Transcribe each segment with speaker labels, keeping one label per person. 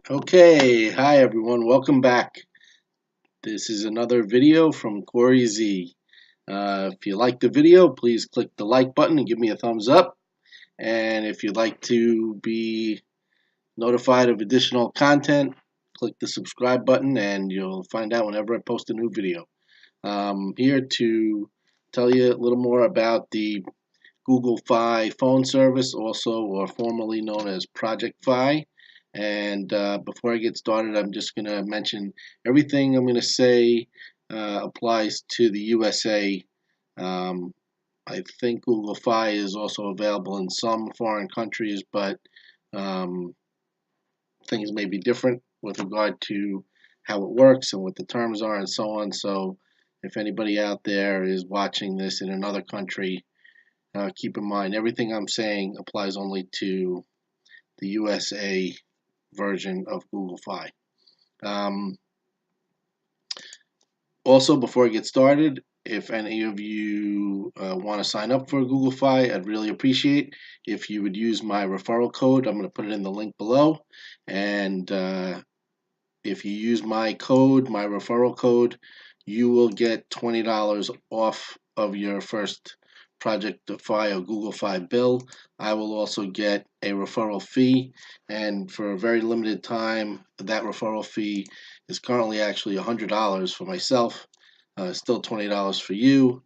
Speaker 1: Okay, hi everyone, welcome back. This is another video from Corey Z. If you like the video, please click the like button and give me a thumbs up. And if you'd like to be notified of additional content, click the subscribe button and you'll find out whenever I post a new video. Here to tell you a little more about the Google Fi phone service, also or formerly known as Project Fi. And before I get started, I'm just going to mention everything I'm going to say applies to the USA. Um, I think Google Fi is also available in some foreign countries, but um, things may be different with regard to how it works and what the terms are and so on. So if anybody out there is watching this in another country, keep in mind everything I'm saying applies only to the USA version of Google Fi. Um, Also, before I get started, if any of you want to sign up for Google Fi, I'd really appreciate if you would use my referral code. I'm going to put it in the link below. And if you use my code, my referral code, you will get $20 off of your first Project Fi or Google Fi bill. I will also get a referral fee, and for a very limited time, that referral fee is currently actually $100 for myself, still $20 for you.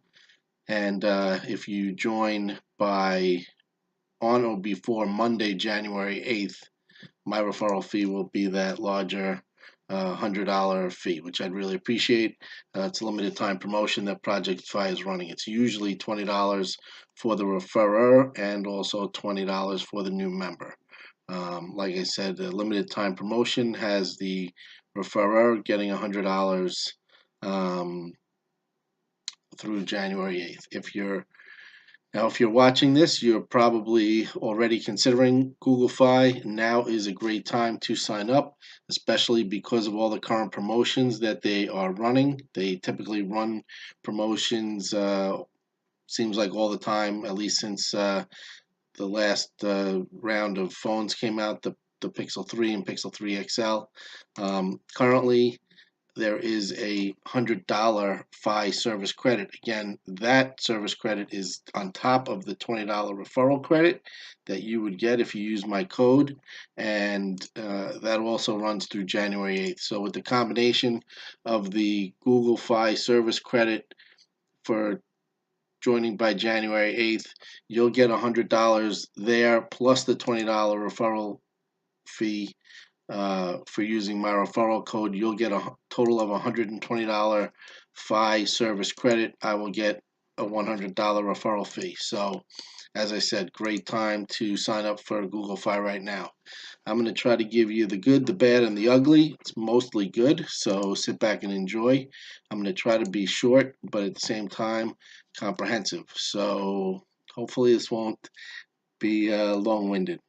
Speaker 1: And if you join by on or before Monday, January 8th, my referral fee will be that larger $100 fee, which I'd really appreciate. It's a limited time promotion that Project Fi is running. It's usually $20 for the referrer and also $20 for the new member. Like I said, the limited time promotion has the referrer getting $100 um, through January 8th. If you're watching this, you're probably already considering Google Fi. Now is a great time to sign up, especially because of all the current promotions that they are running. They typically run promotions, seems like all the time, at least since the last round of phones came out, the Pixel 3 and Pixel 3 XL. Currently, there is a $100 Fi service credit. Again, that service credit is on top of the $20 referral credit that you would get if you use my code, and that also runs through January 8th. So with the combination of the Google Fi service credit for joining by January 8th, you'll get $100 there plus the $20 referral fee for using my referral code. You'll get a total of $120 Fi service credit. I will get a $100 referral fee. So, as I said, great time to sign up for Google Fi right now. I'm going to try to give you the good, the bad, and the ugly. It's mostly good, so sit back and enjoy. I'm going to try to be short, but at the same time, comprehensive. So, hopefully, this won't be long-winded.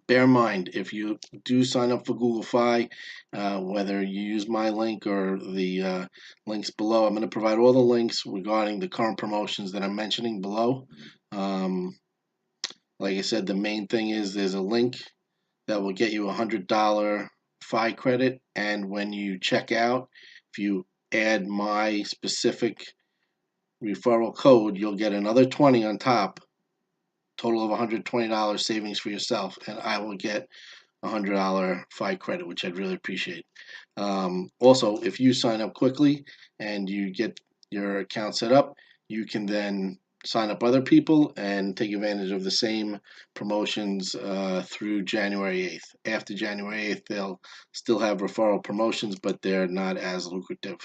Speaker 1: Bear in mind, if you do sign up for Google Fi, whether you use my link or the links below, I'm going to provide all the links regarding the current promotions that I'm mentioning below. Um, like I said, the main thing is there's a link that will get you a $100 Fi credit, and when you check out, if you add my specific referral code, you'll get another 20 on top, total of $120 savings for yourself, and I will get $100 Fi credit, which I'd really appreciate. Also, if you sign up quickly and you get your account set up, you can then sign up other people and take advantage of the same promotions through January 8th. After January 8th, they'll still have referral promotions, but they're not as lucrative.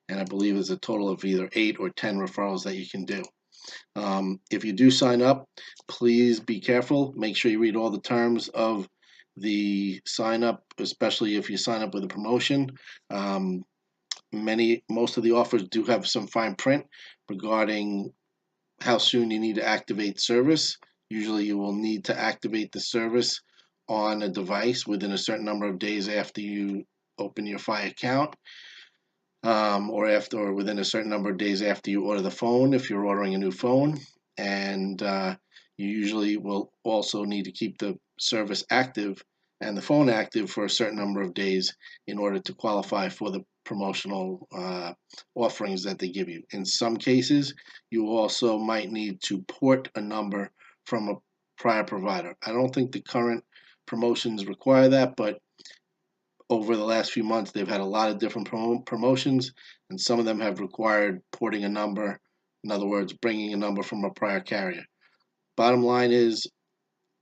Speaker 1: And I believe there's a total of either 8 or 10 referrals that you can do. If you do sign up, please be careful. Make sure you read all the terms of the sign up, especially if you sign up with a promotion. Most of the offers do have some fine print regarding how soon you need to activate service. Usually you will need to activate the service on a device within a certain number of days after you open your Fi account, or within a certain number of days after you order the phone if you're ordering a new phone. And you usually will also need to keep the service active and the phone active for a certain number of days in order to qualify for the promotional offerings that they give you. In some cases, you also might need to port a number from a prior provider. I don't think the current promotions require that, but over the last few months, they've had a lot of different promotions, and some of them have required porting a number. In other words, bringing a number from a prior carrier. Bottom line is,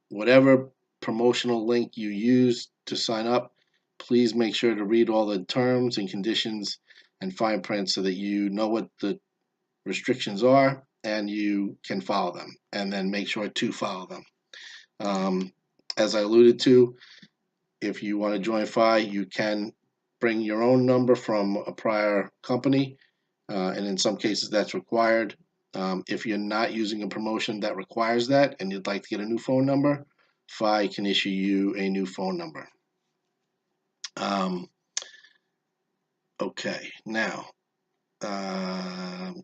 Speaker 1: whatever promotional link you use to sign up, please make sure to read all the terms and conditions and fine print so that you know what the restrictions are and you can follow them, and then make sure to follow them. As I alluded to, if you want to join FI, you can bring your own number from a prior company, and in some cases that's required. If you're not using a promotion that requires that and you'd like to get a new phone number, FI can issue you a new phone number. Okay, now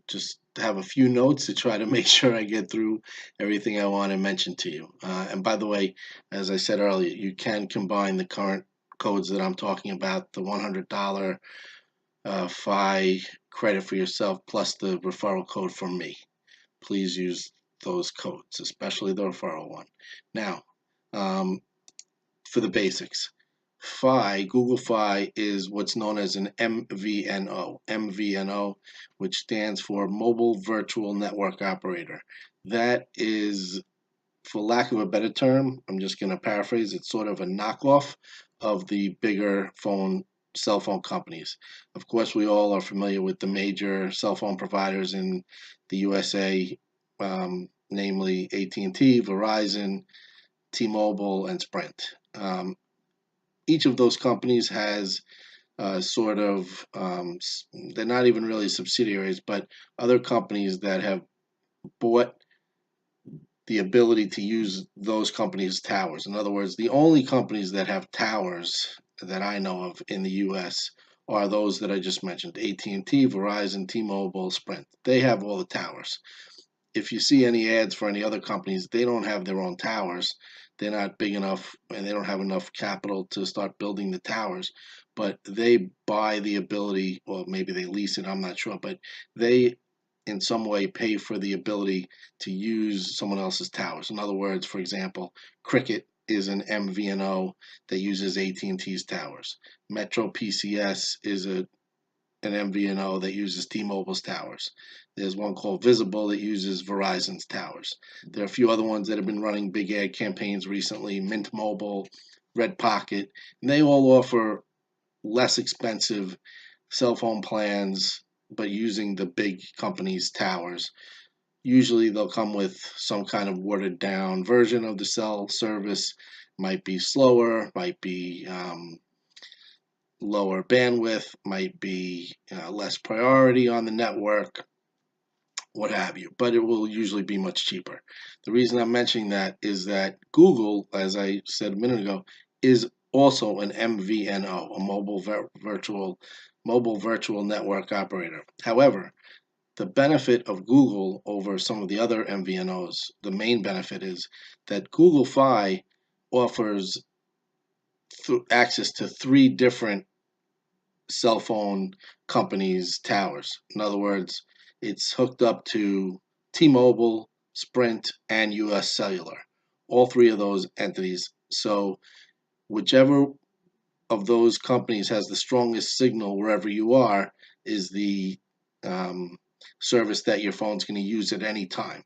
Speaker 1: just have a few notes to try to make sure I get through everything I want to mention to you. And by the way, as I said earlier, you can combine the current codes that I'm talking about, the $100 FI credit for yourself plus the referral code from me. Please use those codes, especially the referral one. Now, for the basics, Google Fi is what's known as an MVNO, which stands for Mobile Virtual Network Operator. That is, for lack of a better term, I'm just going to paraphrase, it's sort of a knockoff of the bigger cell phone companies. Of course, we all are familiar with the major cell phone providers in the USA, namely AT&T, Verizon, T-Mobile, and Sprint. Each of those companies has they're not even really subsidiaries, but other companies that have bought the ability to use those companies' towers. In other words, the only companies that have towers that I know of in the US are those that I just mentioned: AT&T, Verizon, T-Mobile, Sprint. They have all the towers. If you see any ads for any other companies, they don't have their own towers. They're not big enough and they don't have enough capital to start building the towers, but they buy the ability, or maybe they lease it, I'm not sure, but they in some way pay for the ability to use someone else's towers. In other words, for example, Cricket is an MVNO that uses AT&T's towers. Metro PCS is an MVNO that uses T-Mobile's towers. There's one called Visible that uses Verizon's towers. There are a few other ones that have been running big ad campaigns recently: Mint Mobile, Red Pocket, and they all offer less expensive cell phone plans, but using the big companies' towers. Usually they'll come with some kind of watered down version of the cell service. Might be slower, might be lower bandwidth, might be less priority on the network, what have you, but it will usually be much cheaper. The reason I'm mentioning that is that Google, as I said a minute ago, is also an MVNO, a mobile virtual network operator. However, the benefit of Google over some of the other MVNOs, the main benefit is that Google Fi offers access to 3 different cell phone companies' towers. In other words, it's hooked up to T-Mobile, Sprint, and US Cellular, all 3 of those entities. So whichever of those companies has the strongest signal wherever you are is the service that your phone's going to use at any time.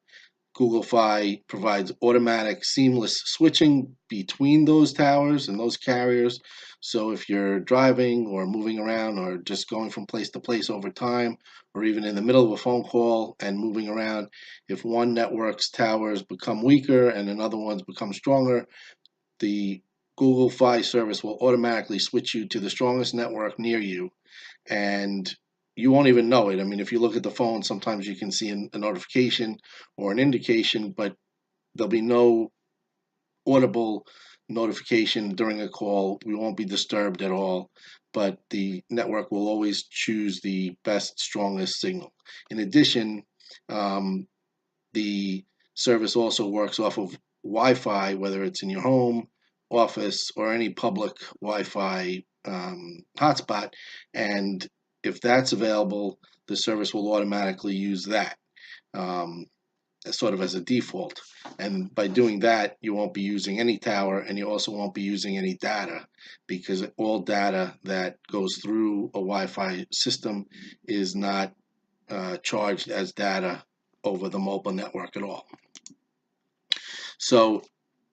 Speaker 1: Google Fi provides automatic seamless switching between those towers and those carriers. So if you're driving or moving around or just going from place to place over time, or even in the middle of a phone call and moving around, if one network's towers become weaker and another one's become stronger, the Google Fi service will automatically switch you to the strongest network near you, and you won't even know it. I mean, if you look at the phone, sometimes you can see a notification or an indication, but there'll be no audible notification during a call. We won't be disturbed at all, but the network will always choose the best, strongest signal. In addition, the service also works off of Wi-Fi, whether it's in your home office or any public Wi-Fi hotspot, and if that's available, the service will automatically use that sort of as a default. And by doing that, you won't be using any tower, and you also won't be using any data, because all data that goes through a Wi-Fi system is not charged as data over the mobile network at all. So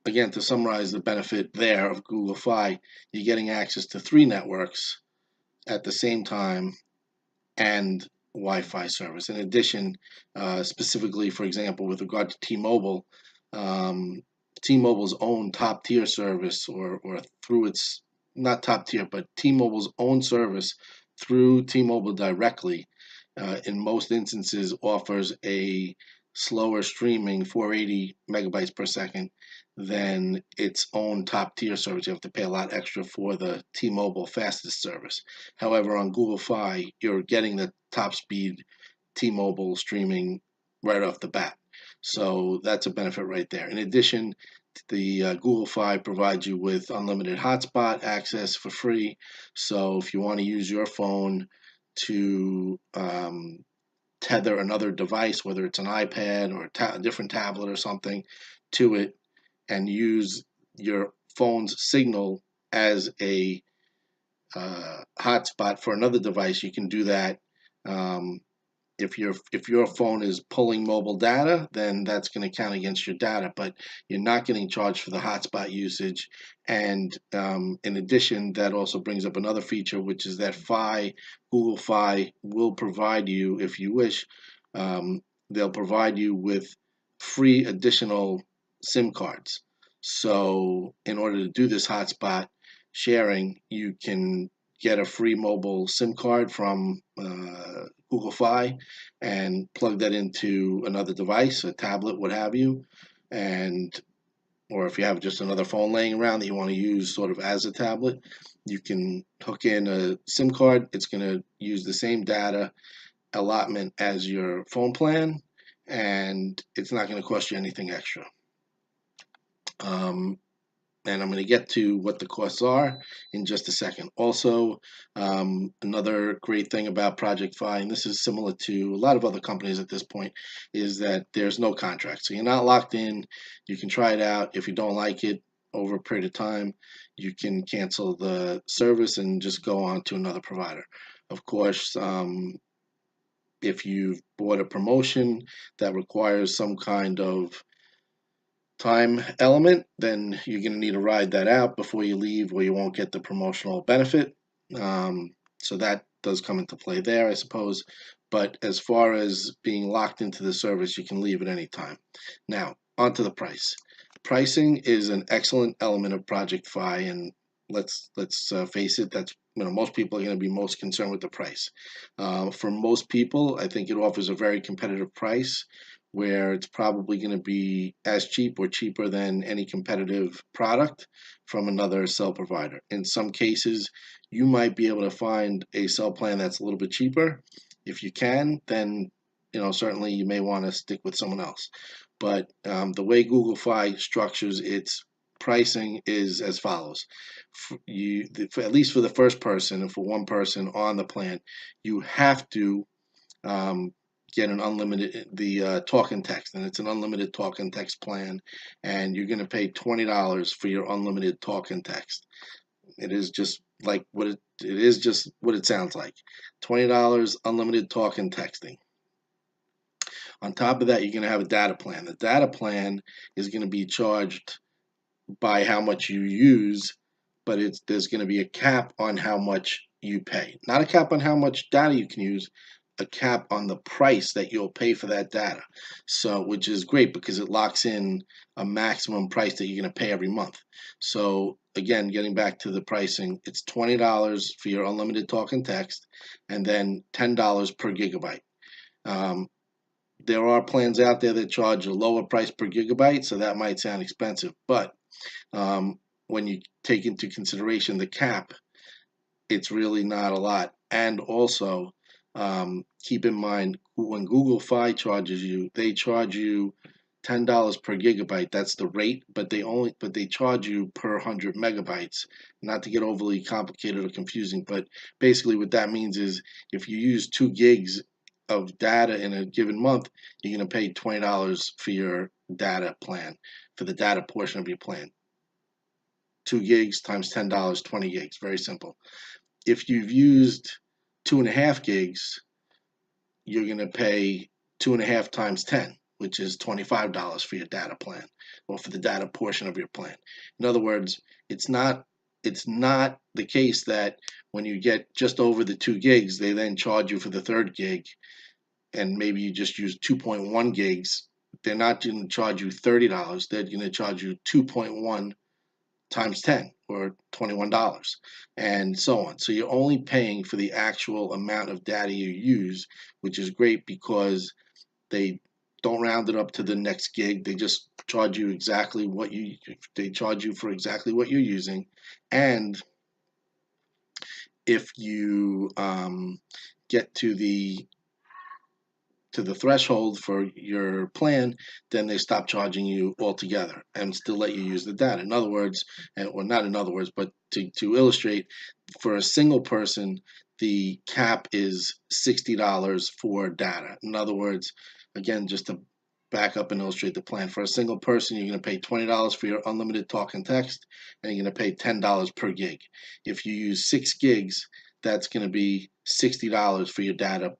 Speaker 1: again, to summarize the benefit there of Google Fi, you're getting access to 3 networks at the same time and Wi-Fi service. In addition, specifically, for example, with regard to T-Mobile, T-Mobile's own top-tier service, or through its, not top-tier, but T-Mobile's own service through T-Mobile directly, in most instances offers a slower streaming 480 megabytes per second than its own top-tier service. You have to pay a lot extra for the T-Mobile fastest service. However, on Google Fi, you're getting the top speed T-Mobile streaming right off the bat. So that's a benefit right there. In addition, the Google Fi provides you with unlimited hotspot access for free. So if you want to use your phone to tether another device, whether it's an iPad or a different tablet or something, to it, and use your phone's signal as a hotspot for another device, you can do that. If your phone is pulling mobile data, then that's going to count against your data, but you're not getting charged for the hotspot usage. And in addition, that also brings up another feature, which is that Google Fi will provide you, if you wish, they'll provide you with free additional SIM cards. So in order to do this hotspot sharing, you can get a free mobile SIM card from Google Fi and plug that into another device, a tablet, what have you, or if you have just another phone laying around that you want to use sort of as a tablet, you can hook in a SIM card. It's going to use the same data allotment as your phone plan, and it's not going to cost you anything extra. And I'm going to get to what the costs are in just a second. Also, another great thing about Project Fi, and this is similar to a lot of other companies at this point, is that there's no contract. So you're not locked in. You can try it out. If you don't like it over a period of time, you can cancel the service and just go on to another provider. Of course, if you've bought a promotion that requires some kind of time element, then you're going to need to ride that out before you leave, or you won't get the promotional benefit. So that does come into play there, I suppose. But as far as being locked into the service, you can leave at any time. Now, onto the price. Pricing is an excellent element of Project Fi, and let's face it, that's most people are going to be most concerned with the price. For most people, I think it offers a very competitive price, where it's probably going to be as cheap or cheaper than any competitive product from another cell provider. In some cases, you might be able to find a cell plan that's a little bit cheaper. If you can, then certainly you may want to stick with someone else. But the way Google Fi structures its pricing is as follows. At least for the first person, and for one person on the plan, you have to get an unlimited talk and text, and it's an unlimited talk and text plan, and you're going to pay $20 for your unlimited talk and text. It is just like what it sounds like. $20 unlimited talk and texting. On top of that, you're going to have a data plan. The data plan is going to be charged by how much you use, but there's going to be a cap on how much you pay. Not a cap on how much data you can use, a cap on the price that you'll pay for that data. So, which is great because it locks in a maximum price that you're going to pay every month. So again, getting back to the pricing, it's $20 for your unlimited talk and text, and then $10 per gigabyte. There are plans out there that charge a lower price per gigabyte, so that might sound expensive, but when you take into consideration the cap, it's really not a lot. And also, keep in mind, when Google Fi charges you, they charge you $10 per gigabyte. That's the rate, but they charge you per 100 megabytes. Not to get overly complicated or confusing, but basically what that means is if you use 2 gigs of data in a given month, you're going to pay $20 for your data plan, for the data portion of your plan. 2 gigs times $10, 20 gigs. Very simple. If you've used 2.5 gigs, you're going to pay 2.5 times 10, which is $25 for your data plan, or for the data portion of your plan. In other words, it's not the case that when you get just over the 2 gigs, they then charge you for the 3rd gig, and maybe you just use 2.1 gigs. They're not going to charge you $30. They're going to charge you 2.1 times 10, or $21, and so on. So you're only paying for the actual amount of data you use, which is great because they don't round it up to the next gig. They just charge you exactly what they charge you for exactly what you're using. And if you get to the threshold for your plan, then they stop charging you altogether and still let you use the data. In other words, or not in other words, but to illustrate, for a single person, the cap is $60 for data. In other words, again, just to back up and illustrate the plan, for a single person, you're going to pay $20 for your unlimited talk and text, and you're going to pay $10 per gig. If you use 6 gigs, that's going to be $60 for your data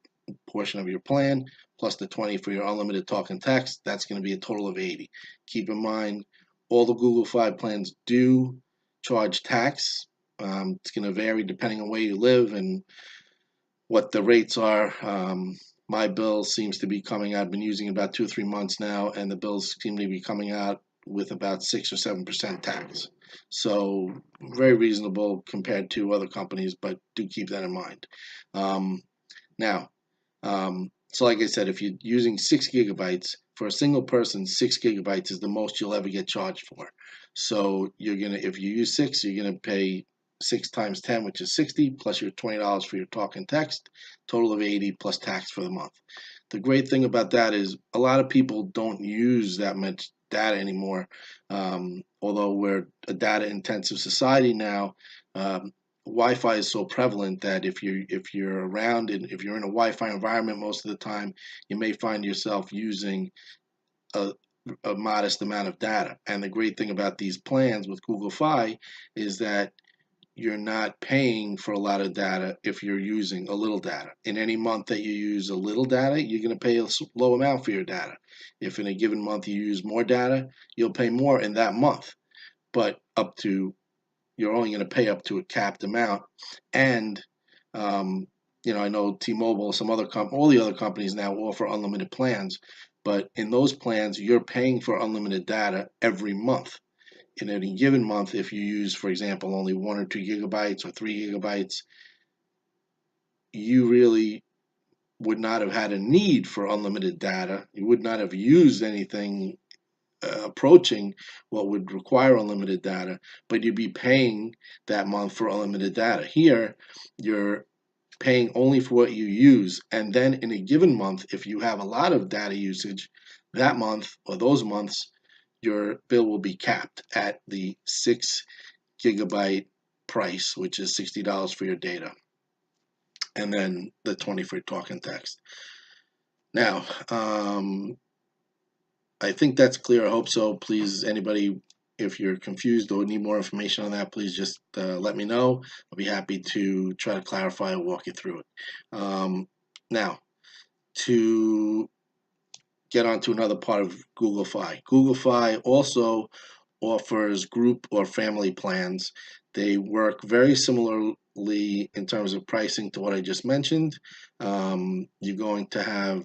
Speaker 1: portion of your plan, plus the 20 for your unlimited talk and text. That's going to be a total of 80. Keep in mind, all the Google Fi plans do charge tax. It's going to vary depending on where you live and what the rates are. My bill seems to be coming out. I've been using it about 2 or 3 months now, and the bills seem to be coming out with about 6 or 7% tax. So very reasonable compared to other companies, but do keep that in mind. Now, so like I said, if you're using 6 gigabytes, for a single person, 6 gigabytes is the most you'll ever get charged for. So if you use 6, you're gonna pay 6 times 10, which is 60, plus your $20 for your talk and text, total of 80 plus tax for the month. The great thing about that is a lot of people don't use that much data anymore. Although we're a data intensive society now, Wi-Fi is so prevalent that if you're around and if you're in a Wi-Fi environment most of the time, you may find yourself using a modest amount of data. And the great thing about these plans with Google Fi is that you're not paying for a lot of data if you're using a little data. In any month that you use a little data, you're going to pay a low amount for your data. If in a given month you use more data, you'll pay more in that month. But you're only going to pay up to a capped amount. And I know T-Mobile, all the other companies now offer unlimited plans, but in those plans, you're paying for unlimited data every month. In any given month, if you use, for example, only 1 or 2 gigabytes or 3 gigabytes, you really would not have had a need for unlimited data. You would not have used anything approaching what would require unlimited data, but you'd be paying that month for unlimited data. Here, you're paying only for what you use, and then in a given month, if you have a lot of data usage, that month or those months, your bill will be capped at the 6 gigabyte price, which is $60 for your data, and then the 20 for talk and text. Now, I think that's clear. I hope so. Please, anybody, if you're confused or need more information on that, please just let me know. I'll be happy to try to clarify and walk you through it. Now, to get on to another part of Google Fi. Google Fi also offers group or family plans. They work very similarly in terms of pricing to what I just mentioned. You're going to have,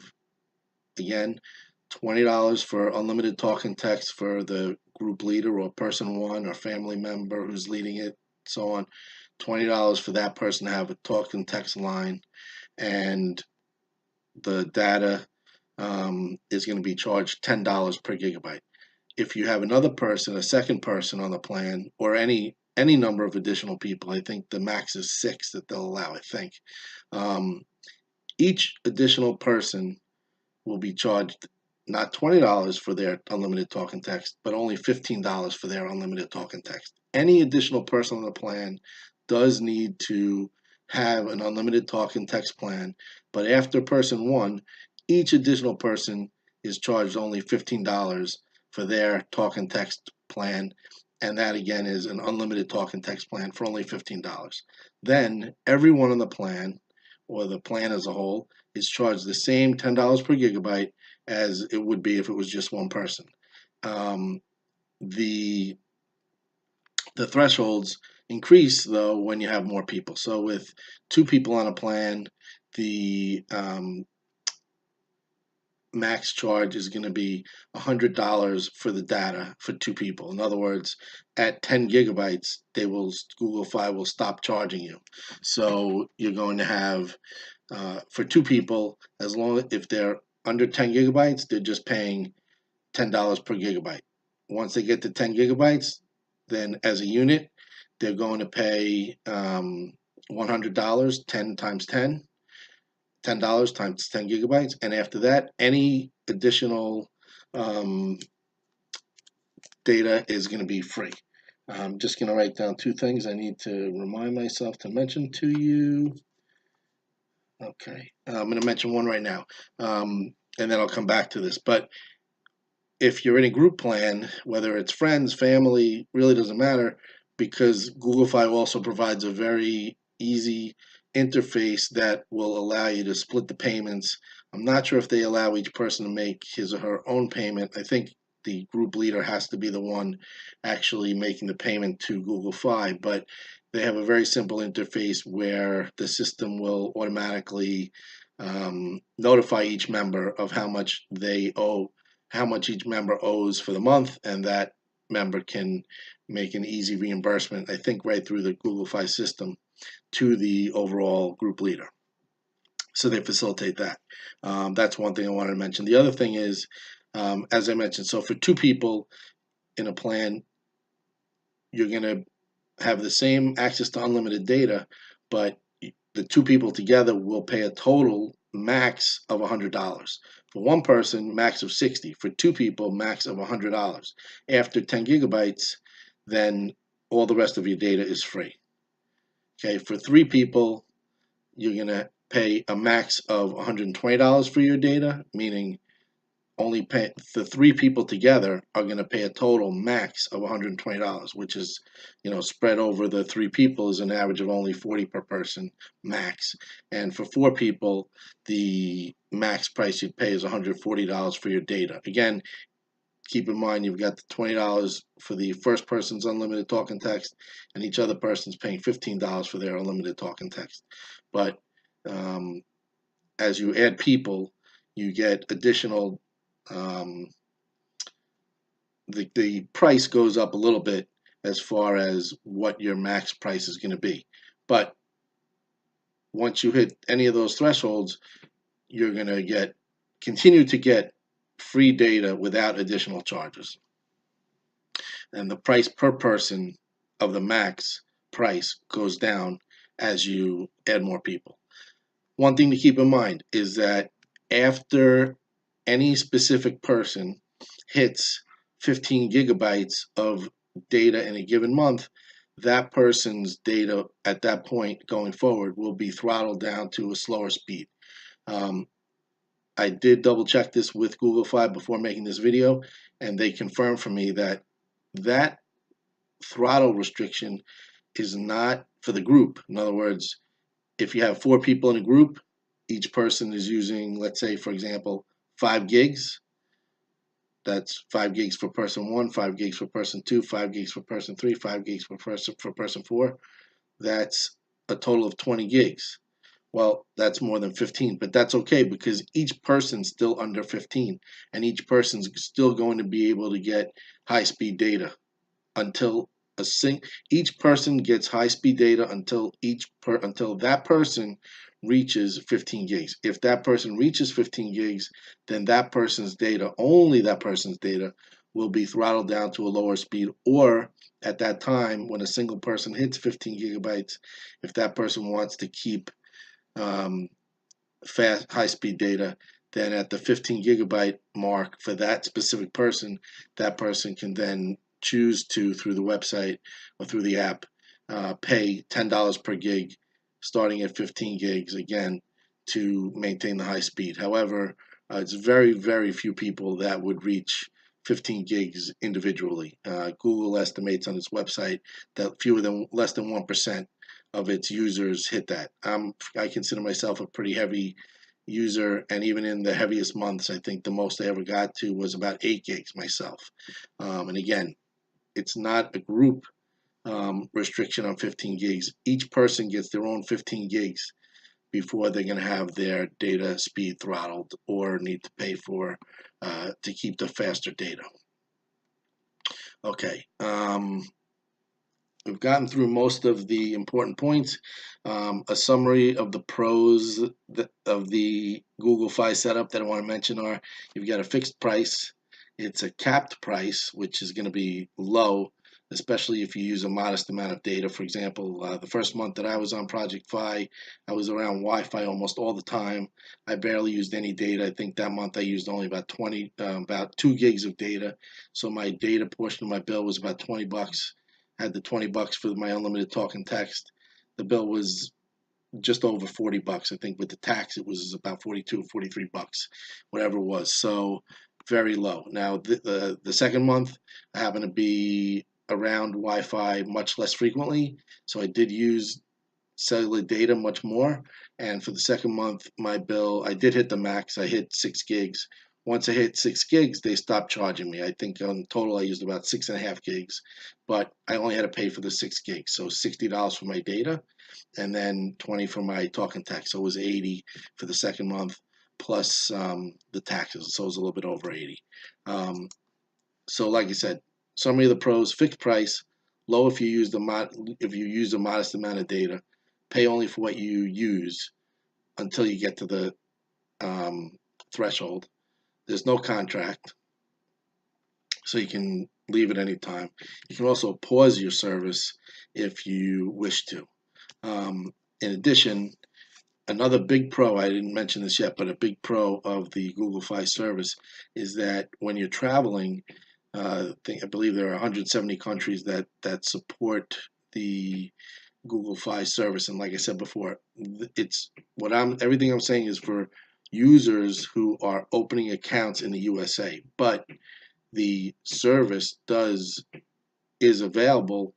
Speaker 1: again, $20 for unlimited talk and text for the group leader or person one or family member who's leading it, so on. $20 for that person to have a talk and text line, and the data is going to be charged $10 per gigabyte. If you have another person, a second person on the plan, or any number of additional people, I think the max is 6 that they'll allow, I think. Each additional person will be charged not $20 for their unlimited talk and text, but only $15 for their unlimited talk and text. Any additional person on the plan does need to have an unlimited talk and text plan, but after person one, each additional person is charged only $15 for their talk and text plan, and that again is an unlimited talk and text plan for only $15. Then everyone on the plan, or the plan as a whole, is charged the same $10 per gigabyte as it would be if it was just one person. Um, the the thresholds increase though when you have more people. So with two people on a plan, the max charge is going to be $100 for the data for two people. In other words, at 10 gigabytes, Google Fi will stop charging you. So you're going to have for two people, as long if they're under 10 gigabytes, they're just paying $10 per gigabyte. Once they get to 10 gigabytes, then as a unit, they're going to pay $100, 10 times 10, $10 times 10 gigabytes. And after that, any additional data is going to be free. I'm just going to write down two things I need to remind myself to mention to you. Okay, I'm going to mention one right now, and then I'll come back to this. But if you're in a group plan, whether it's friends, family, really doesn't matter, because Google Fi also provides a very easy interface that will allow you to split the payments. I'm not sure if they allow each person to make his or her own payment. I think the group leader has to be the one actually making the payment to Google Fi, but they have a very simple interface where the system will automatically notify each member of how much they owe, how much each member owes for the month, and that member can make an easy reimbursement, I think right through the Google Fi system, to the overall group leader. So they facilitate that. That's one thing I wanted to mention. The other thing is, as I mentioned, so for two people in a plan, you're going to have the same access to unlimited data, but the two people together will pay a total max of $100. For one person, max of 60. For two people, max of $100. After 10 gigabytes, then all the rest of your data is free. Okay, for three people, you're going to pay a max of $120 for your data, meaning only pay the three people together are going to pay a total max of $120, which is, spread over the three people is an average of only 40 per person max. And for four people, the max price you'd pay is $140 for your data. Again, keep in mind you've got the $20 for the first person's unlimited talk and text, and each other person's paying $15 for their unlimited talk and text. But as you add people, you get additional. The price goes up a little bit as far as what your max price is going to be. But once you hit any of those thresholds, you're going to continue to get free data without additional charges. And the price per person of the max price goes down as you add more people. One thing to keep in mind is that after any specific person hits 15 gigabytes of data in a given month, that person's data at that point going forward will be throttled down to a slower speed. I did double check this with Google Fi before making this video, and they confirmed for me that that throttle restriction is not for the group. In other words, if you have four people in a group, each person is using, let's say, for example, 5 gigs. That's 5 gigs for person 1, 5 gigs for person 2, 5 gigs for person 3, 5 gigs for person 4. That's a total of 20 gigs. Well, that's more than 15, but that's okay because each person's still under 15, and each person's still going to be able to get high-speed data until each person gets high-speed data until that person reaches 15 gigs. If that person reaches 15 gigs, then that person's data, only that person's data, will be throttled down to a lower speed, or at that time when a single person hits 15 gigabytes, if that person wants to keep fast high-speed data, then at the 15 gigabyte mark for that specific person, that person can then choose to, through the website or through the app, pay $10 per gig, starting at 15 gigs again to maintain the high speed. However, it's very, very few people that would reach 15 gigs individually. Google estimates on its website that less than 1% of its users hit that. I consider myself a pretty heavy user, and even in the heaviest months, I think the most I ever got to was about 8 gigs myself. And again, it's not a group restriction on 15 gigs. Each person gets their own 15 gigs before they're going to have their data speed throttled or need to pay for to keep the faster data. Okay, we've gotten through most of the important points. A summary of the pros of the Google Fi setup that I want to mention are: you've got a fixed price. It's a capped price, which is going to be low, especially if you use a modest amount of data. For example, the first month that I was on Project Fi, I was around Wi-Fi almost all the time. I barely used any data. I think that month I used only about 2 gigs of data. So my data portion of my bill was about $20. Had the $20 for my unlimited talk and text. The bill was just over $40. I think with the tax it was about 42 or $43, whatever it was. So very low. Now the second month I happened to be around Wi-Fi much less frequently, so I did use cellular data much more. And for the second month, my bill, I did hit the max. I hit 6 gigs. Once I hit 6 gigs, they stopped charging me. I think on total I used about 6.5 gigs, but I only had to pay for the 6 gigs. So $60 for my data, and then 20 for my talk and text. So it was 80 for the second month, plus the taxes. So it was a little bit over 80. So like I said, summary of the pros: fixed price, low if you use a modest amount of data, pay only for what you use until you get to the threshold. There's no contract, so you can leave at any time. You can also pause your service if you wish to. In addition, another big pro, I didn't mention this yet, but a big pro of the Google Fi service is that when you're traveling, I believe there are 170 countries that support the Google Fi service, and like I said before, everything I'm saying is for users who are opening accounts in the USA, but the service is available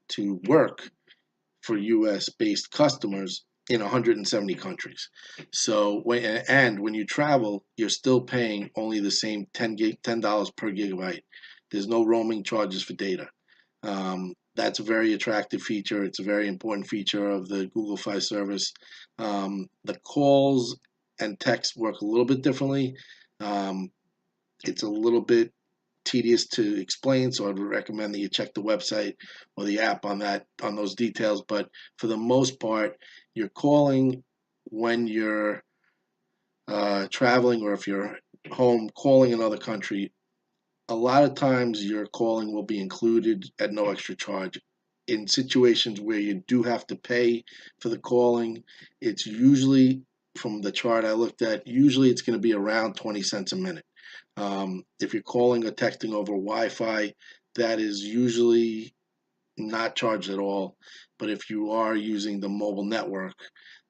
Speaker 1: to work for US based customers in 170 countries. So when you travel, you're still paying only the same $10 per gigabyte. There's no roaming charges for data. That's a very attractive feature. It's a very important feature of the Google Fi service. The calls and text work a little bit differently. It's a little bit tedious to explain, so I would recommend that you check the website or the app on those details. But for the most part, you're calling when you're traveling, or if you're home calling another country. A lot of times your calling will be included at no extra charge. In situations where you do have to pay for the calling, it's usually, from the chart I looked at, usually it's going to be around 20 cents a minute. If you're calling or texting over Wi-Fi, that is usually not charged at all. But if you are using the mobile network,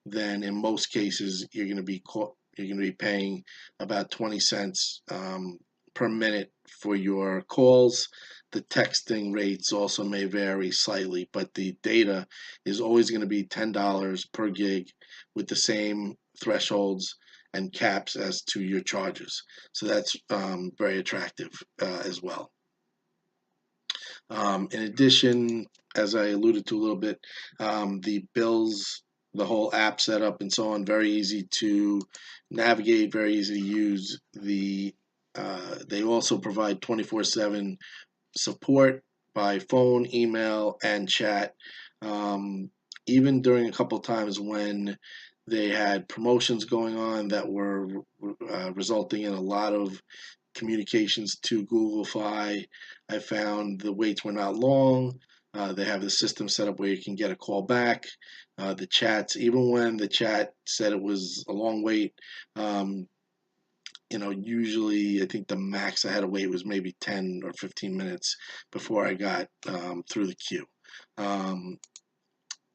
Speaker 1: then in most cases you're going to be paying about 20 cents per minute for your calls. The texting rates also may vary slightly, but the data is always going to be $10 per gig with the same thresholds and caps as to your charges. So that's very attractive as well. In addition, as I alluded to a little bit, the bills, the whole app setup and so on, very easy to navigate, very easy to use. They also provide 24/7 support by phone, email, and chat. Even during a couple of times when they had promotions going on that were resulting in a lot of communications to Google Fi, I found the waits were not long. They have the system set up where you can get a call back. The chats, even when the chat said it was a long wait, um, usually I think the max I had to wait was maybe 10 or 15 minutes before I got through the queue. Um,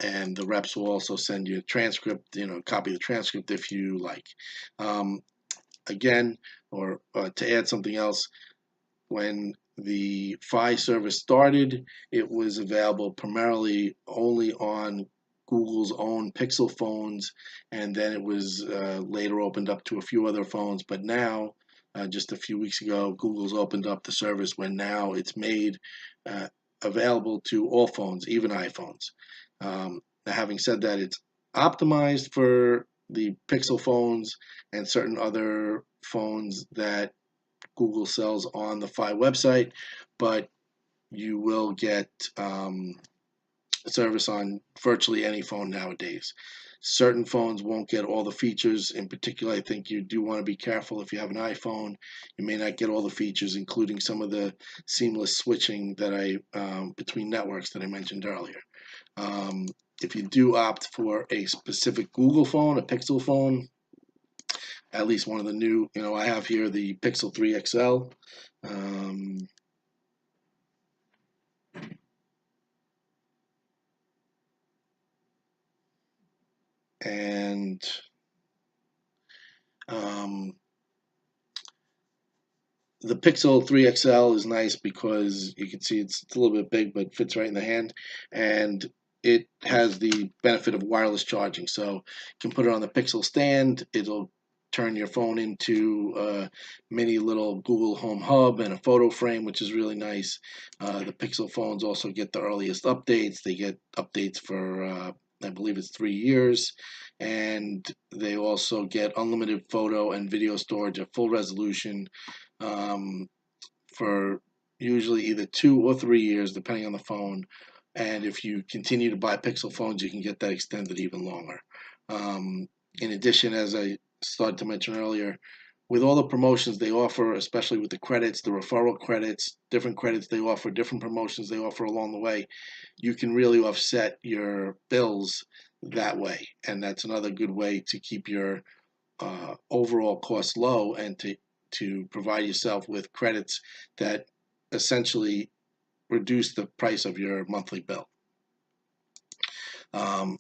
Speaker 1: and the reps will also send you a transcript, copy the transcript if you like. Um, Again, or to add something else, when the Fi service started, it was available primarily only on Google's own Pixel phones, and then it was later opened up to a few other phones. But now, just a few weeks ago, Google's opened up the service when now it's made uh, available to all phones, even iPhones. Now, having said that, it's optimized for the Pixel phones and certain other phones that Google sells on the Fi website, but you will get service on virtually any phone nowadays. Certain phones won't get all the features. In particular, I think you do want to be careful if you have an iPhone. You may not get all the features, including some of the seamless switching that between networks that I mentioned earlier. Um, if you do opt for a specific Google phone, a Pixel phone, at least one of the new, I have here the Pixel 3 XL. Um, and um, the Pixel 3 XL is nice because you can see it's a little bit big, but fits right in the hand, and it has the benefit of wireless charging. So you can put it on the Pixel stand. It'll turn your phone into a mini little Google Home Hub and a photo frame, which is really nice. The Pixel phones also get the earliest updates. They get updates for I believe it's 3 years, and they also get unlimited photo and video storage at full resolution um, for usually either 2 or 3 years, depending on the phone. And if you continue to buy Pixel phones, you can get that extended even longer. Um, in addition, as I started to mention earlier, with all the promotions they offer, especially with the credits, the referral credits, different credits they offer, different promotions they offer along the way, you can really offset your bills that way. And that's another good way to keep your overall cost low and to provide yourself with credits that essentially reduce the price of your monthly bill. Um,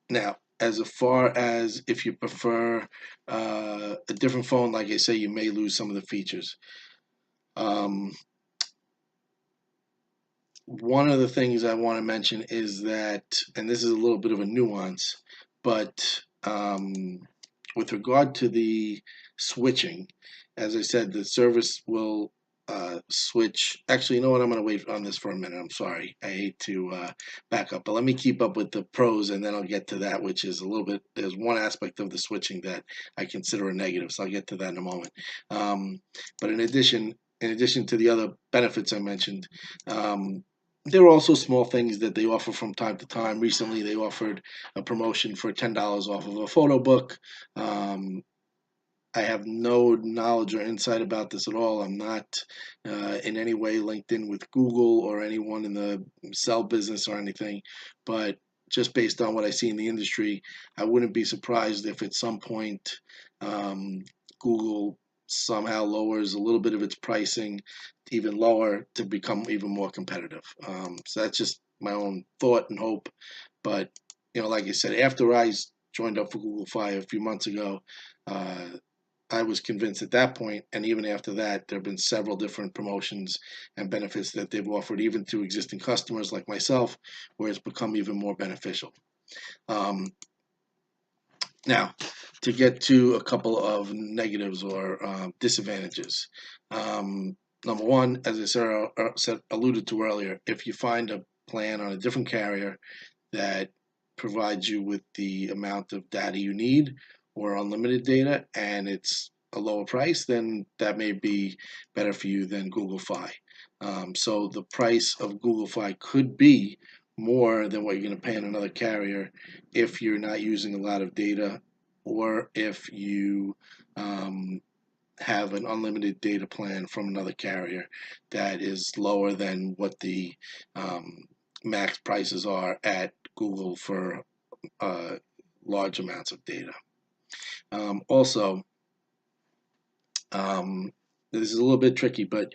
Speaker 1: Now, as far as if you prefer a different phone, like I say, you may lose some of the features. Um, One of the things I want to mention is that, and this is a little bit of a nuance, but with regard to the switching, as I said, the service will switch. Actually, you know what? I'm going to wait on this for a minute. I'm sorry. I hate to back up, but let me keep up with the pros, and then I'll get to that, which is a little bit. There's one aspect of the switching that I consider a negative, so I'll get to that in a moment. But in addition to the other benefits I mentioned. There are also small things that they offer from time to time. Recently, they offered a promotion for $10 off of a photo book. Um, I have no knowledge or insight about this at all. I'm not in any way linked in with Google or anyone in the cell business or anything, but just based on what I see in the industry, I wouldn't be surprised if at some point um, Google somehow lowers a little bit of its pricing even lower to become even more competitive. So that's just my own thought and hope. But like I said, after I joined up for Google Fi a few months ago, uh, I was convinced at that point, and even after that, there have been several different promotions and benefits that they've offered, even to existing customers like myself, where it's become even more beneficial. Um, Now, to get to a couple of negatives or disadvantages. Number one, as I alluded to earlier, if you find a plan on a different carrier that provides you with the amount of data you need or unlimited data and it's a lower price, then that may be better for you than Google Fi. So the price of Google Fi could be more than what you're going to pay on another carrier if you're not using a lot of data or if you have an unlimited data plan from another carrier that is lower than what the um, max prices are at Google for large amounts of data. Also, this is a little bit tricky, but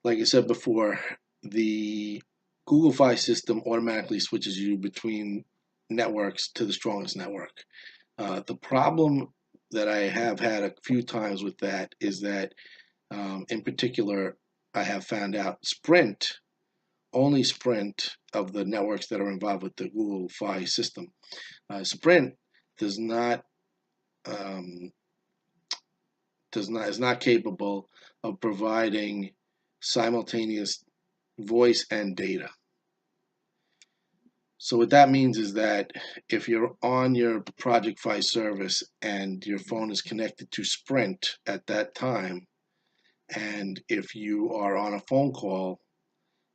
Speaker 1: like I said before, the Google Fi system automatically switches you between networks to the strongest network. The problem that I have had a few times with that is that, in particular, I have found out only Sprint of the networks that are involved with the Google Fi system, Sprint does not is not capable of providing simultaneous voice and data. So what that means is that if you're on your Project Fi service and your phone is connected to Sprint at that time, and if you are on a phone call,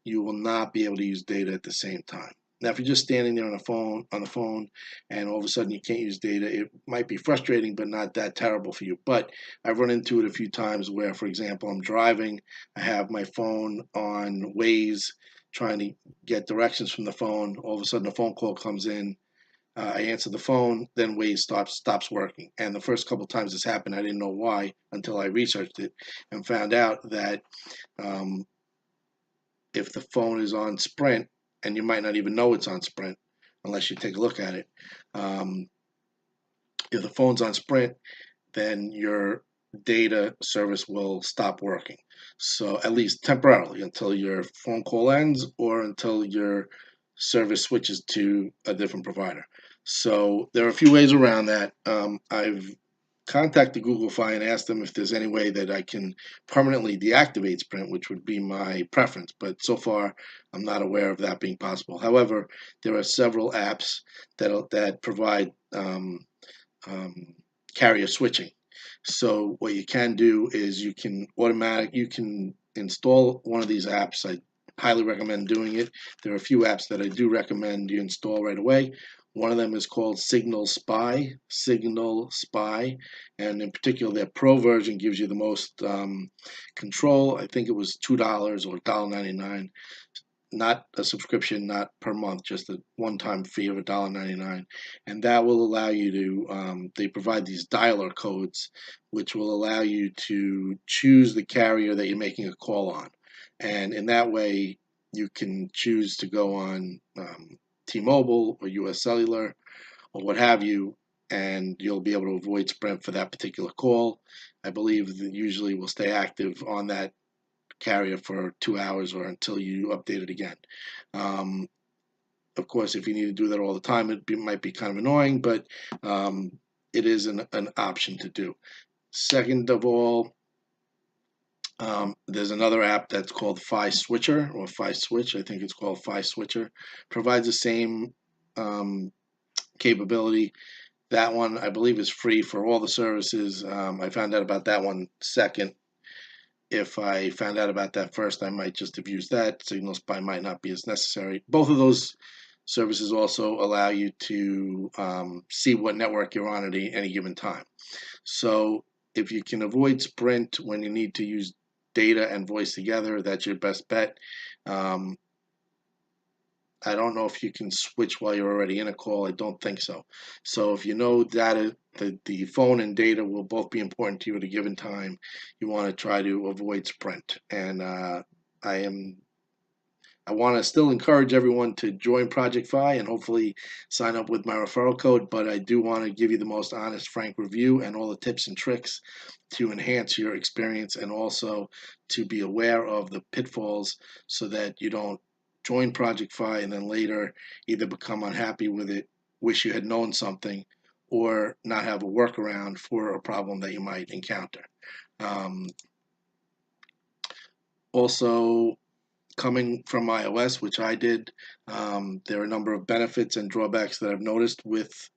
Speaker 1: you will not be able to use data at the same time. Now, if you're just standing there on the phone, and all of a sudden you can't use data, it might be frustrating, but not that terrible for you. But I've run into it a few times where, for example, I'm driving, I have my phone on Waze, trying to get directions from the phone. All of a sudden, a phone call comes in. I answer the phone, then Waze stops working. And the first couple times this happened, I didn't know why until I researched it and found out that if the phone is on Sprint, and you might not even know it's on Sprint unless you take a look at it. If the phone's on Sprint, then your data service will stop working. So at least temporarily until your phone call ends or until your service switches to a different provider. So there are a few ways around that. I've contacted Google Fi and asked them if there's any way that I can permanently deactivate Sprint, which would be my preference. But so far, I'm not aware of that being possible. However, there are several apps that provide carrier switching. So what you can do is you can install one of these apps. I highly recommend doing it. There are a few apps that I do recommend you install right away. One of them is called Signal Spy, and in particular, their Pro version gives you the most control. I think it was $2 or $1.99, not a subscription, not per month, just a one-time fee of $1.99, and that will allow you to. They provide these dialer codes, which will allow you to choose the carrier that you're making a call on, and in that way, you can choose to go on T-Mobile or US Cellular or what have you, and you'll be able to avoid Sprint for that particular call. I believe that usually will stay active on that carrier for 2 hours or until you update it again. Of course, if you need to do that all the time, might be kind of annoying, but it is an option to do. Second of all, there's another app that's called Fi Switcher or Fi Switch. I think it's called Fi Switcher. Provides the same capability. That one, I believe, is free for all the services. I found out about that one second. If I found out about that first, I might just have used that. Signal Spy might not be as necessary. Both of those services also allow you to see what network you're on at any given time. So if you can avoid Sprint when you need to use data and voice together, that's your best bet. I don't know if you can switch while you're already in a call. I don't think so. So if you know data, the phone and data will both be important to you at a given time, you want to try to avoid Sprint. And I want to still encourage everyone to join Project Fi and hopefully sign up with my referral code, but I do want to give you the most honest, frank review and all the tips and tricks to enhance your experience and also to be aware of the pitfalls so that you don't join Project Fi and then later either become unhappy with it, wish you had known something, or not have a workaround for a problem that you might encounter. Also, coming from iOS, which I did, there are a number of benefits and drawbacks that I've noticed with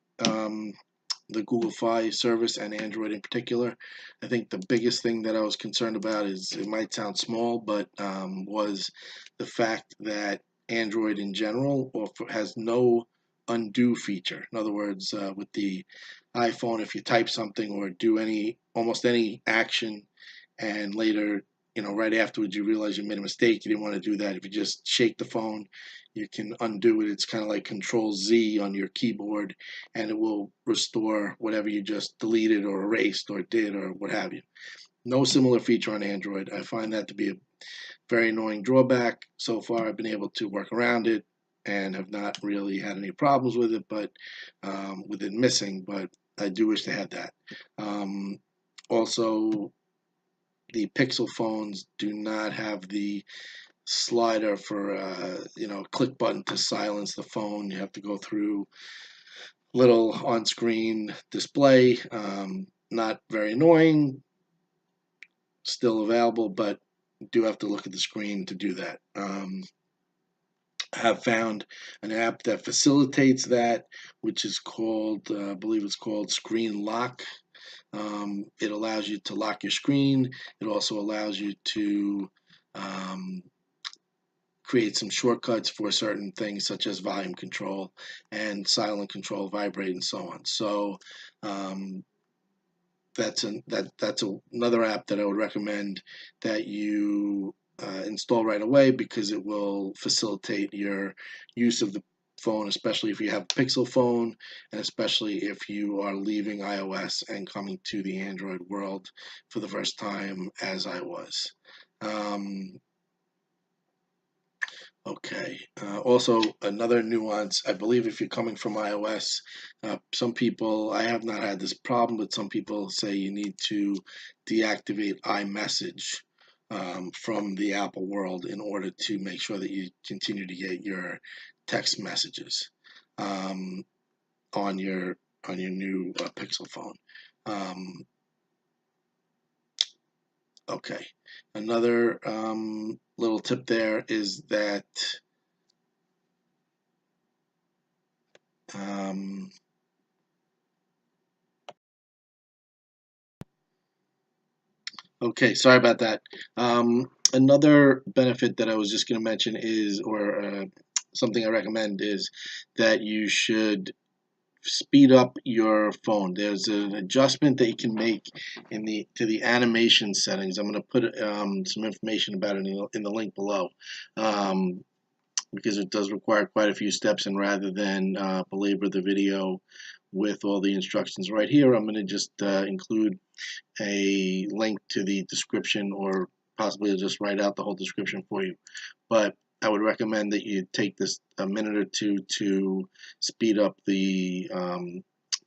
Speaker 1: the Google Fi service and Android in particular. I think the biggest thing that I was concerned about is, it might sound small, but was the fact that Android in general has no undo feature. In other words, with the iPhone, if you type something or do almost any action and later right afterwards you realize you made a mistake, you didn't want to do that. If you just shake the phone, you can undo it. It's kind of like Control Z on your keyboard, and it will restore whatever you just deleted or erased or did or what have you. No similar feature on Android. I find that to be a very annoying drawback. So far, I've been able to work around it and have not really had any problems with it, but with it missing. But I do wish they had that. Also, the Pixel phones do not have the slider for click button to silence the phone. You have to go through little on-screen display. Not very annoying, still available, but do have to look at the screen to do that. Have found an app that facilitates that, which is called, I believe it's called Screen Lock. It allows you to lock your screen. It also allows you to create some shortcuts for certain things such as volume control and silent control, vibrate, and so on. So that's another app that I would recommend that you install right away, because it will facilitate your use of the phone, especially if you have a Pixel phone, and especially if you are leaving iOS and coming to the Android world for the first time, as I was. Okay. Also, another nuance, I believe if you're coming from iOS, some people, I have not had this problem, but some people say you need to deactivate iMessage from the Apple world in order to make sure that you continue to get your text messages um, on your new Pixel phone. Um, okay. Another little tip there is that um, okay, sorry about that. Another benefit that I was just going to mention is, or something I recommend is that you should speed up your phone. There's an adjustment that you can make to the animation settings. I'm going to put some information about it in the link below. Because it does require quite a few steps, and rather than belabor the video with all the instructions right here, I'm going to just include a link to the description, or possibly I'll just write out the whole description for you. But I would recommend that you take this a minute or two to speed up the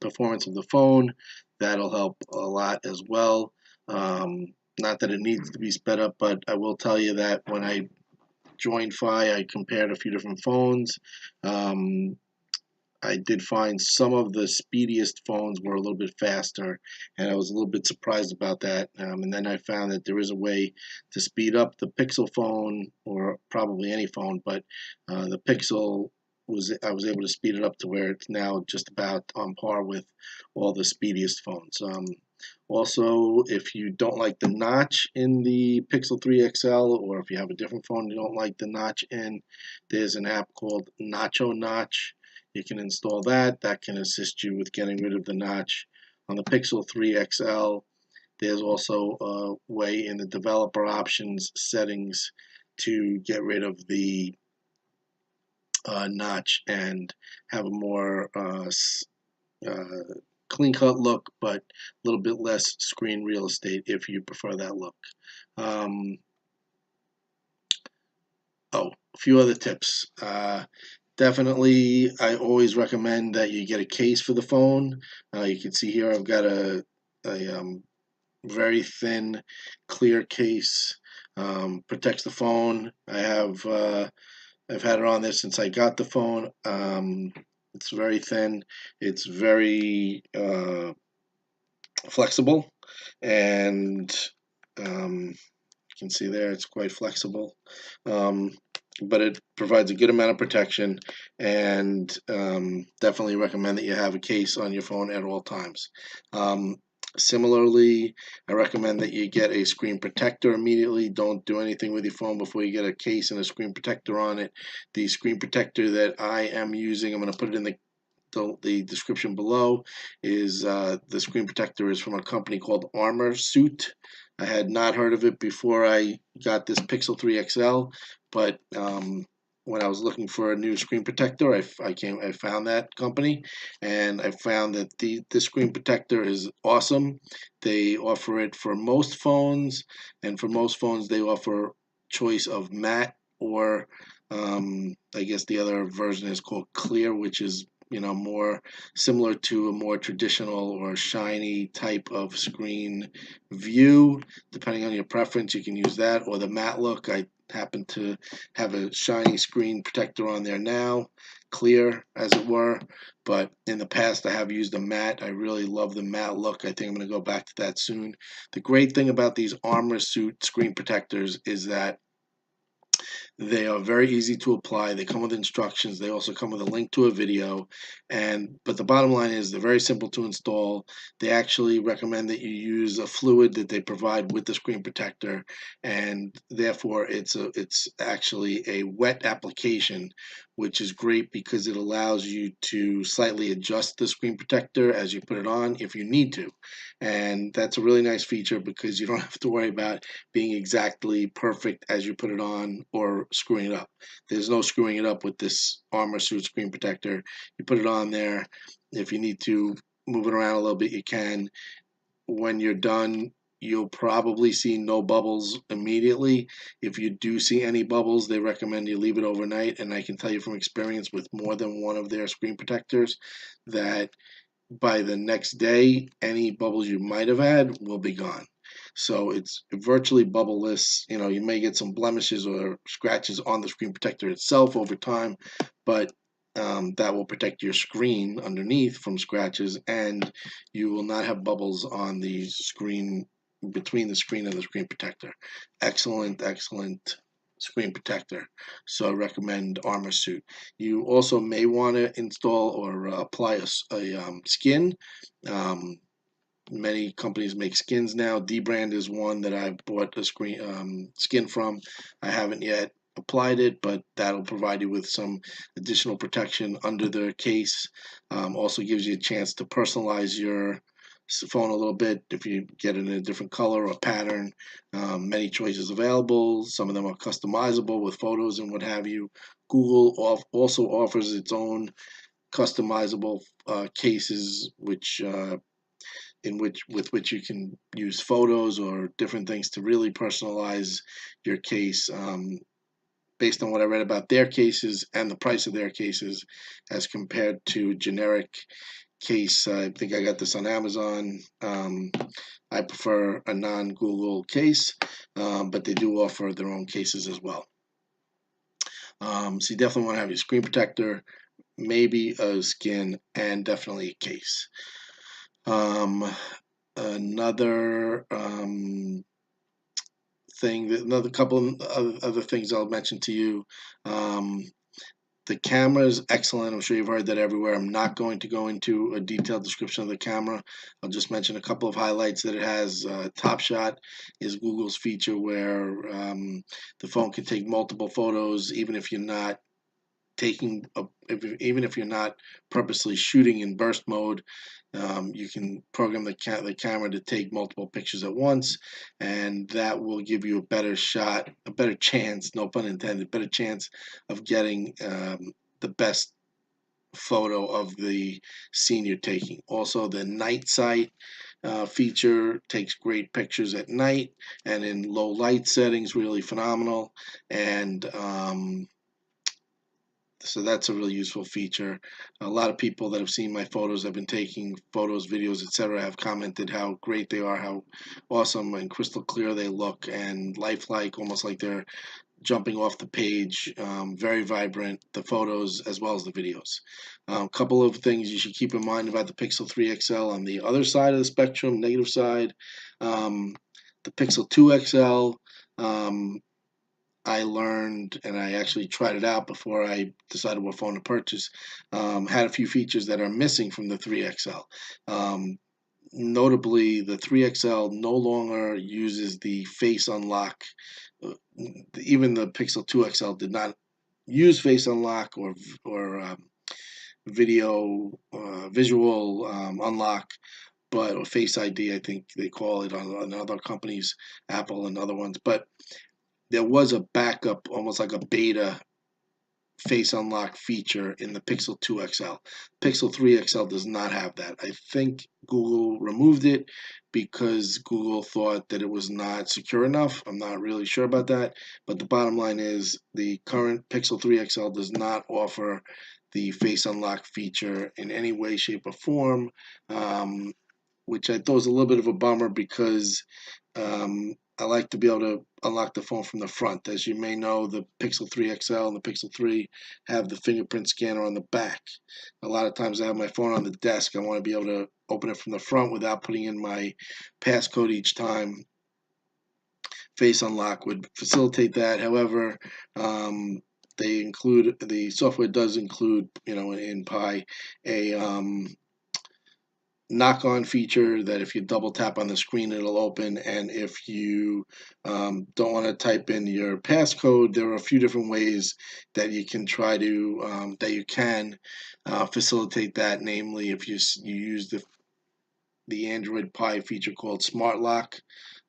Speaker 1: performance of the phone. That'll help a lot as well. Not that it needs to be sped up, but I will tell you that when I joined Fi, I compared a few different phones. I did find some of the speediest phones were a little bit faster, and I was a little bit surprised about that. And then I found that there is a way to speed up the Pixel phone, or probably any phone, but the Pixel I was able to speed it up to where it's now just about on par with all the speediest phones. Also, if you don't like the notch in the Pixel 3 XL, or if you have a different phone you don't like the notch in, there's an app called Nacho Notch. You can install that. That can assist you with getting rid of the notch. On the Pixel 3 XL, there's also a way in the developer options settings to get rid of the notch and have a more clean-cut look, but a little bit less screen real estate if you prefer that look. Um, a few other tips. Definitely, I always recommend that you get a case for the phone. You can see here I've got a very thin, clear case. Protects the phone. I've had it on there since I got the phone. It's very thin. It's very flexible, and you can see there it's quite flexible. But it provides a good amount of protection, and definitely recommend that you have a case on your phone at all times. Similarly, I recommend that you get a screen protector immediately. Don't do anything with your phone before you get a case and a screen protector on it. The screen protector that I am using, I'm going to put it in the description below, is the screen protector is from a company called Armor Suit. I had not heard of it before I got this Pixel 3 XL, but when I was looking for a new screen protector, I found that company, and I found that this screen protector is awesome. They offer it for most phones, and for most phones they offer choice of matte or I guess the other version is called clear, which is more similar to a more traditional or shiny type of screen view. Depending on your preference, you can use that or the matte look. I happen to have a shiny screen protector on there now, clear as it were, but in the past I have used a matte. I really love the matte look. I think I'm going to go back to that soon. The great thing about these Armor Suit screen protectors is that they are very easy to apply. They come with instructions. They also come with a link to a video. But the bottom line is they're very simple to install. They actually recommend that you use a fluid that they provide with the screen protector, and therefore it's actually a wet application, which is great because it allows you to slightly adjust the screen protector as you put it on if you need to. And that's a really nice feature because you don't have to worry about being exactly perfect as you put it on or screwing it up. There's no screwing it up with this Armor Suit screen protector. You put it on there. If you need to move it around a little bit, you can. When you're done, you'll probably see no bubbles immediately. If you do see any bubbles, they recommend you leave it overnight. And I can tell you from experience with more than one of their screen protectors that by the next day, any bubbles you might have had will be gone. So it's virtually bubbleless. You may get some blemishes or scratches on the screen protector itself over time, but that will protect your screen underneath from scratches, and you will not have bubbles on the screen between the screen and the screen protector. Excellent, excellent screen protector. So I recommend Armor Suit. You also may want to install or apply a skin. Many companies make skins now. D-Brand is one that I bought a skin from. I haven't yet applied it, but that'll provide you with some additional protection under the case. Also gives you a chance to personalize your phone a little bit if you get it in a different color or pattern. Many choices available. Some of them are customizable with photos and what have you. Google also offers its own customizable cases, with which you can use photos or different things to really personalize your case. Based on what I read about their cases and the price of their cases as compared to generic case. I think I got this on Amazon. I prefer a non-Google case, but they do offer their own cases as well. So you definitely want to have your screen protector, maybe a skin, and definitely a case. Another another couple of other things I'll mention to you. The camera is excellent. I'm sure you've heard that everywhere. I'm not going to go into a detailed description of the camera. I'll just mention a couple of highlights that it has. Top Shot is Google's feature where the phone can take multiple photos, even if you're not even if you're not purposely shooting in burst mode. You can program the camera to take multiple pictures at once, and that will give you a better shot, a better chance, no pun intended, better chance of getting the best photo of the scene you're taking. Also, the night sight feature takes great pictures at night and in low light settings, really phenomenal. And so that's a really useful feature. A lot of people that have seen my photos, I've been taking photos, videos, etc., have commented how great they are, how awesome and crystal clear they look, and lifelike, almost like they're jumping off the page. Very vibrant, the photos as well as the videos. A couple of things you should keep in mind about the Pixel 3 XL on the other side of the spectrum, negative side. The Pixel 2 XL, I learned, and I actually tried it out before I decided what phone to purchase, had a few features that are missing from the 3XL. Notably, the 3XL no longer uses the face unlock. Even the Pixel 2 XL did not use face unlock or visual unlock, but or Face ID, I think they call it on other companies, Apple and other ones. But there was a backup, almost like a beta face unlock feature in the Pixel 2 XL. Pixel 3 XL does not have that. I think Google removed it because Google thought that it was not secure enough. I'm not really sure about that, but the bottom line is the current Pixel 3 XL does not offer the face unlock feature in any way, shape, or form, which I thought was a little bit of a bummer because I like to be able to unlock the phone from the front. As you may know, the Pixel 3 XL and the Pixel 3 have the fingerprint scanner on the back. A lot of times I have my phone on the desk. I want to be able to open it from the front without putting in my passcode each time. Face unlock would facilitate that. However, the software does include, in Pi, a knock-on feature that if you double tap on the screen it'll open, and if you don't want to type in your passcode, there are a few different ways that you can try to facilitate that. Namely, if you use the Android Pie feature called Smart Lock,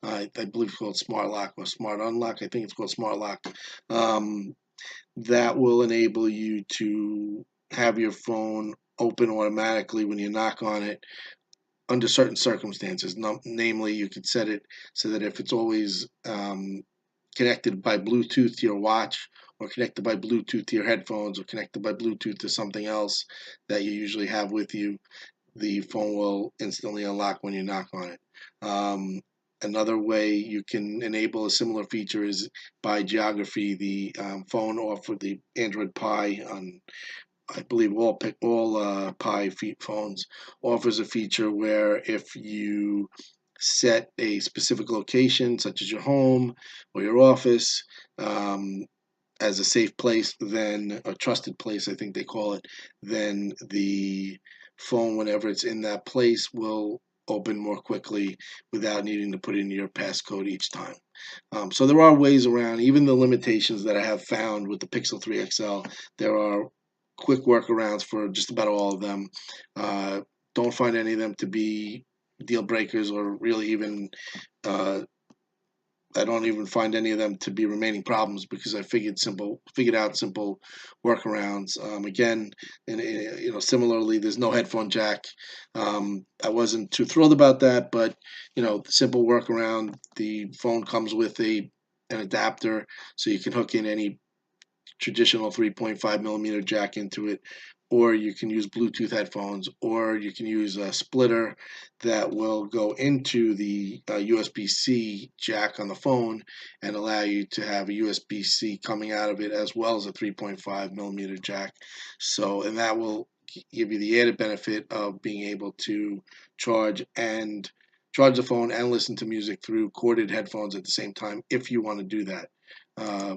Speaker 1: I believe it's called Smart Lock or Smart Unlock. I think it's called Smart Lock. That will enable you to have your phone open automatically when you knock on it under certain circumstances. Namely, you could set it so that if it's always connected by Bluetooth to your watch, or connected by Bluetooth to your headphones, or connected by Bluetooth to something else that you usually have with you, the phone will instantly unlock when you knock on it. Another way you can enable a similar feature is by geography. The phone offered the Android Pie on, I believe, all Pi phones offers a feature where if you set a specific location, such as your home or your office, as a safe place, then a trusted place, I think they call it, then the phone, whenever it's in that place, will open more quickly without needing to put in your passcode each time. So there are ways around even the limitations that I have found with the Pixel 3 XL. There are quick workarounds for just about all of them. Don't find any of them to be deal breakers, or really even I don't even find any of them to be remaining problems, because I figured out simple workarounds. Again, and similarly, there's no headphone jack. I wasn't too thrilled about that, but the simple workaround. The phone comes with an adapter, so you can hook in any traditional 3.5 millimeter jack into it, or you can use Bluetooth headphones, or you can use a splitter that will go into the USB-C jack on the phone and allow you to have a USB-C coming out of it as well as a 3.5 millimeter jack. And that will give you the added benefit of being able to charge the phone and listen to music through corded headphones at the same time, if you want to do that.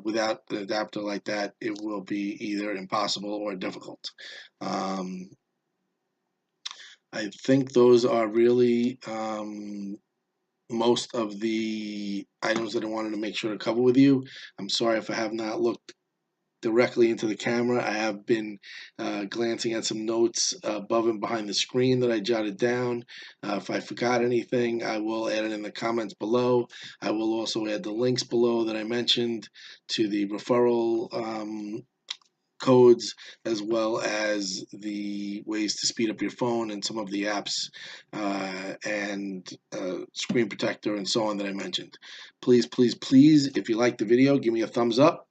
Speaker 1: Without an adapter like that, it will be either impossible or difficult. I think those are really most of the items that I wanted to make sure to cover with you. I'm sorry if I have not looked directly into the camera. I have been glancing at some notes above and behind the screen that I jotted down. If I forgot anything, I will add it in the comments below. I will also add the links below that I mentioned to the referral codes, as well as the ways to speed up your phone and some of the apps and screen protector and so on that I mentioned. Please, if you like the video, give me a thumbs up.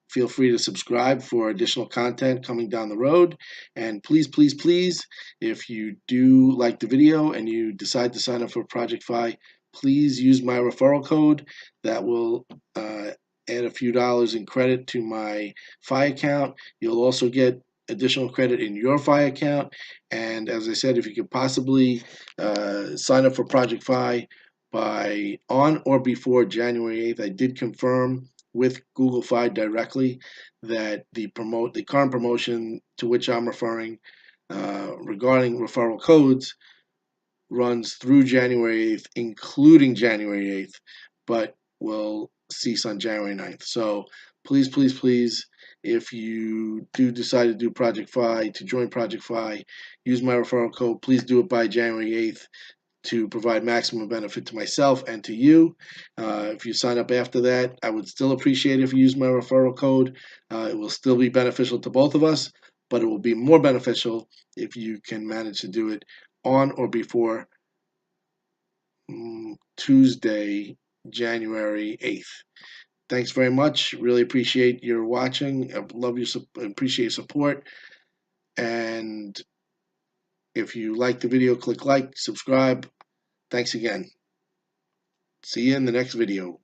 Speaker 1: Feel free to subscribe for additional content coming down the road. And please, if you do like the video and you decide to sign up for Project Fi, please use my referral code. That will add a few dollars in credit to my Fi account. You'll also get additional credit in your Fi account. And as I said, if you could possibly sign up for Project Fi by on or before January 8th, I did confirm with Google Fi directly that the current promotion to which I'm referring regarding referral codes runs through January 8th, including January 8th, but will cease on January 9th. So please, if you do decide to do Project Fi, to join Project Fi, use my referral code. Please do it by January 8th to provide maximum benefit to myself and to you. If you sign up after that, I would still appreciate it if you use my referral code. It will still be beneficial to both of us, but it will be more beneficial if you can manage to do it on or before Tuesday, January 8th. Thanks very much. Really appreciate your watching. I love your appreciate your support. And if you like the video, click like, subscribe. Thanks again. See you in the next video.